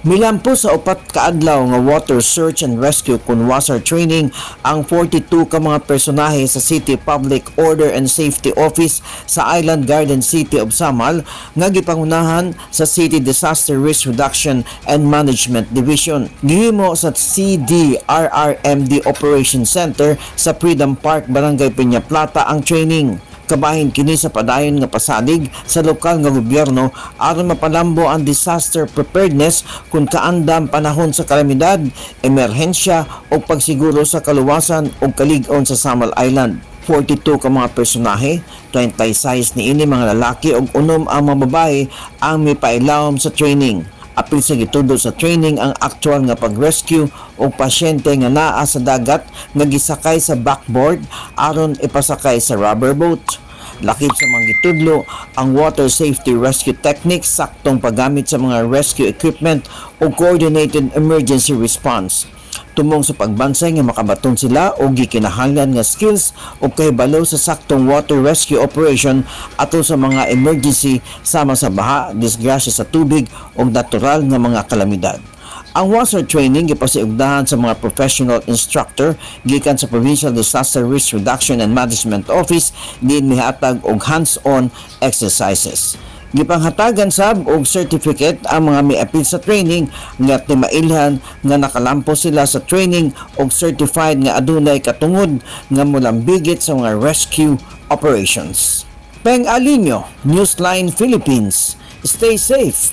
Milampo sa upat ka adlaw nga water search and rescue kun wasar training ang 42 ka mga personahe sa City Public Order and Safety Office sa Island Garden City of Samal nga gipangunahan sa City Disaster Risk Reduction and Management Division. Gihimo sa CDRRMD Operation Center sa Freedom Park, Barangay Peña Plata ang training. Kabahin kini sa padayon nga pasalig sa lokal nga gobyerno aron mapalambo ang disaster preparedness kung kaandam panahon sa kalamidad, emerhensya o pagsiguro sa kaluwasan o kalig-on sa Samal Island. 42 ka mga personahe, 26 niini mga lalaki ug 6 ang mga babae ang mipailawom sa training. Apil sa gitudo sa training ang actual nga pag-rescue o pasyente nga naa sa dagat nga gisakay sa backboard aron ipasakay sa rubber boat. Lakip sa mga gitudlo ang water safety rescue techniques, saktong paggamit sa mga rescue equipment o coordinated emergency response. Tumong sa pagbansay nga makabaton sila o gikinahanglan nga skills o kahibalo sa saktong water rescue operation ato sa mga emergency sama sa baha, disgrasya sa tubig o natural nga mga kalamidad. Ang water training gipasiugdahan sa mga professional instructor gikan sa Provincial Disaster Risk Reduction and Management Office diin mihatag og hands-on exercises. Gipanghatagan sab og certificate ang mga miapil sa training nga timailhan nga nakalampo sila sa training og certified nga adunay katungod nga mulambigit sa mga rescue operations. Peng Alinyo, Newsline Philippines. Stay safe.